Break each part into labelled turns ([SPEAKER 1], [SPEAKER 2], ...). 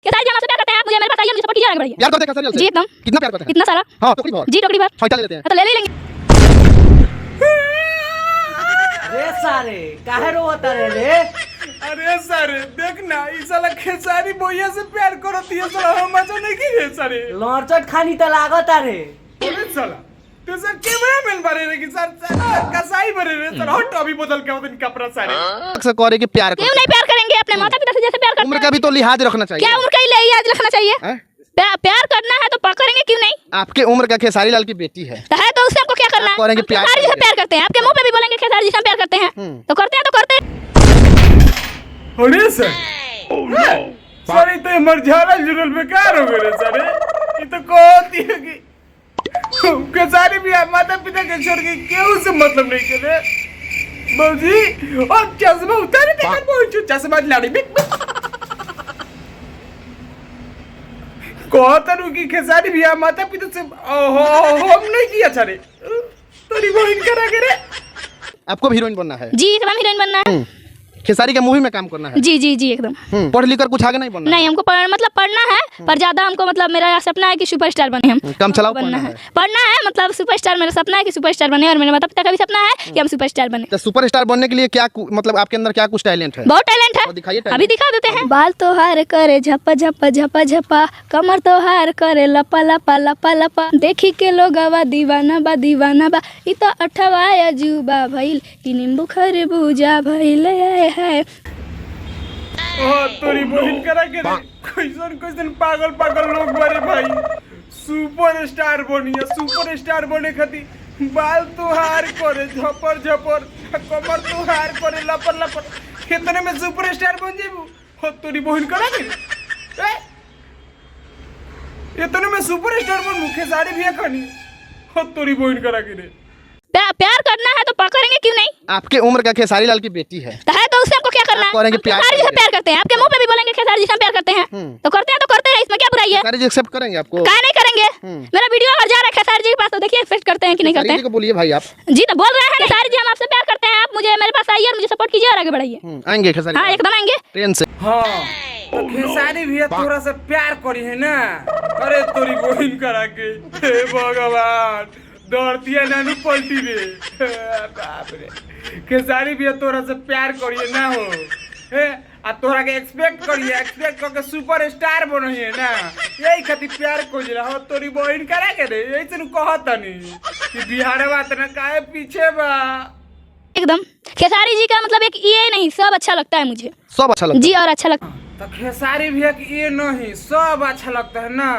[SPEAKER 1] खेसारी जी हमसे प्यार करते हैं, आप मुझे मेरे पास आइए, मुझे सपोर्ट कीजिए, आगे बढ़िए।
[SPEAKER 2] प्यार करते हैं खेसारी जी?
[SPEAKER 1] जी एकदम।
[SPEAKER 2] कितना प्यार करते हैं?
[SPEAKER 1] इतना सारा।
[SPEAKER 2] हाँ टोकरी भर।
[SPEAKER 1] जी टोकरी भर।
[SPEAKER 2] छोटा ले लेते हैं।
[SPEAKER 1] तो ले लेंगे।
[SPEAKER 3] अरे सारे काहे रोता रे?
[SPEAKER 4] अरे सारे देख ना ई साला खेसारी बोइया से प्यार करती है साला हम मजा नहीं की है सारे।
[SPEAKER 3] लौचट खानी त लागत रे।
[SPEAKER 4] अरे साला तो सर कैमरा मैन बने रे कि सर कसाई बने रे सर हट अभी बदल के दिन कपड़ा सारे।
[SPEAKER 2] अक्सर करे कि प्यार
[SPEAKER 1] क्यों नहीं प्यार करेंगे? अपने माता पिता से जैसे प्यार करते
[SPEAKER 2] उम्र
[SPEAKER 1] हैं।
[SPEAKER 2] का भी तो लिहाज रखना चाहिए।
[SPEAKER 1] क्या उम्र का लिहाज रखना चाहिए?
[SPEAKER 2] हैं?
[SPEAKER 1] प्यार करना है तो करेंगे क्यों नहीं?
[SPEAKER 2] आपके उम्र का खेसारी लाल की बेटी है
[SPEAKER 1] तो है तो उससे हमको क्या करना है?
[SPEAKER 2] आप करेंगे प्यार
[SPEAKER 1] खेसारी जी से प्यार करते हैं, आपके मुंह पे भी बोलेंगे खेसारी जी से हम प्यार करते हैं, तो करते हैं तो करते हैं।
[SPEAKER 4] अरे सर सर तो मरझाला जुरल बेकार हो गए सारे। ये तो कहती है कि खेसारी भी माता पिता के छोड़ के केहू से मतलब नहीं करे बाबूजी। और चश्मा उतारे देखा पहुंचो चश्मा लाड़ी बिक कहतनु की खेसारी भी माता पिता से हम नहीं किया छारे तोरी बहन करा करे।
[SPEAKER 2] आपको भी हीरोइन बनना है?
[SPEAKER 1] जी एकदम हीरोइन बनना है।
[SPEAKER 2] खेसारी के मूवी में काम करना है?
[SPEAKER 1] जी जी जी एकदम।
[SPEAKER 2] पढ़ लिख कर कुछ आगे नहीं बनना?
[SPEAKER 1] नहीं हमको मतलब पढ़ना है, पर ज्यादा हमको मतलब मेरा सपना है कि सुपरस्टार बने हम।
[SPEAKER 2] काम चलाओ
[SPEAKER 1] बनना है मतलब सुपरस्टार मेरा सपना है कि सुपरस्टार बने, और मेरे माता पिता का भी सपना है कि हम सुपरस्टार बने।
[SPEAKER 2] तो सुपरस्टार बनने के लिए क्या मतलब आपके अंदर क्या कुछ टैलेंट है?
[SPEAKER 1] बहुत टैलेंट है,
[SPEAKER 2] दिखाइए टैलेंट।
[SPEAKER 1] अभी दिखा देते हैं। बाल तो हार करे झपा झपा झपा झपा, कमर तो हार करे लपा लपा लपा लपा, देखी के लोग दीवाना बा इ तो अठवा अजूबा भइल कि नींबू खरबूजा भइल है।
[SPEAKER 4] तोरी बहन करा के कैसन पागल लोग बड़े भाई सुपरस्टार बनिए। सुपरस्टार बने खातिर बाल तुहार करे झपर झपर, कमर तुहार करे लपर लपर, इतने में सुपरस्टार बन जेबू। हो तोरी बहन करा के इतने में सुपरस्टार बन खेसारी भी खानी। हो तोरी बहन करा के रे
[SPEAKER 1] प्यार करना है तो करेंगे क्यों नहीं?
[SPEAKER 2] आपके उम्र का खेसारी लाल की बेटी है
[SPEAKER 1] तो है तो उससे हमको क्या करना है?
[SPEAKER 2] करेंगे प्यार
[SPEAKER 1] खेसारी जी से प्यार करते हैं, आपके मुंह पे भी बोलेंगे खेसारी जी से हम प्यार करते हैं, तो करते हैं, इसमें क्या बुराई है?
[SPEAKER 2] खेसारी जी एक्सेप्ट करेंगे आपको?
[SPEAKER 1] काहे नहीं करेंगे? मेरा वीडियो अगर जा रहा है खेसारी जी के पास तो देखिए एक्सेप्ट करते हैं कि नहीं करते
[SPEAKER 2] खेसारी जी को बोलिए भाई आप।
[SPEAKER 1] जी तो बोल रहे हैं खेसारी जी हम आपसे प्यार करते हैं, आप मुझे मेरे पास आइए और मुझे सपोर्ट कीजिए और आगे बढ़ाइए।
[SPEAKER 2] आएंगे खेसारी?
[SPEAKER 1] हाँ एकदम आएंगे
[SPEAKER 2] ट्रेन से।
[SPEAKER 4] हाँ तो खेसारी भी थोड़ा सा प्यार करी है ना। अरे तोरी बहन करा के हे भगवान दौड़तिया नानू पलटी रे बाप रे। खेसारी भी तोरा से प्यार करिए ना हो हे आ तोरा के एक्सपेक्ट करके सुपरस्टार बनिए ना, यही खातिर प्यार कोजिला। हो तोरी बहन करा के रे यही से कहतनी कि बिहार बात ना काहे पीछे बा।
[SPEAKER 1] एकदम खेसारी जी का मतलब एक ये नहीं सब अच्छा लगता है मुझे,
[SPEAKER 2] सब अच्छा लगता है
[SPEAKER 1] जी और अच्छा लगता है।
[SPEAKER 4] तो खेसारी भी ये नहीं सब अच्छा लगता है ना।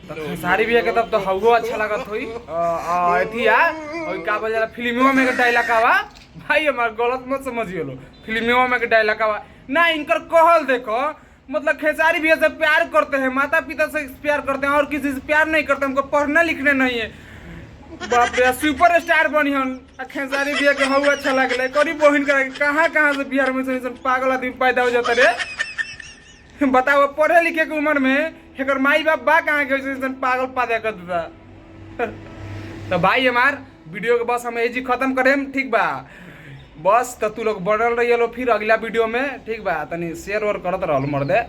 [SPEAKER 4] तो खेसारी भी के तब तो हवो अच्छा लगत होई। एथिया और का बोला फिल्मों में के डायलॉग आवा भाई हमार गलत मत समझियो लो। फिल्मों में के डायलॉग आवा ना इनकर कहल देखो मतलब खेसारी भी से प्यार करते हैं, माता पिता से प्यार करते हैं और किसी से प्यार नहीं करते। हमको पढ़ना लिखना नहीं है। बाप रे सुपरस्टार बनिहन खेसारी भी के हवो अच्छा लगले। करी बहन करे कहां से बिहार में से पागल आदमी पैदा हो जाता रे। बताओ पढ़े लिखे के उम्र में एक माई बाप बा कहाँ के पागल पादे कर देता। तो भाई हमार वीडियो के बस हम एजी खत्म करें ठीक बा। बस तो तू लोग बनल रही लो फिर अगला वीडियो में ठीक बा। तनी शेयर और करत रहो मर्दे।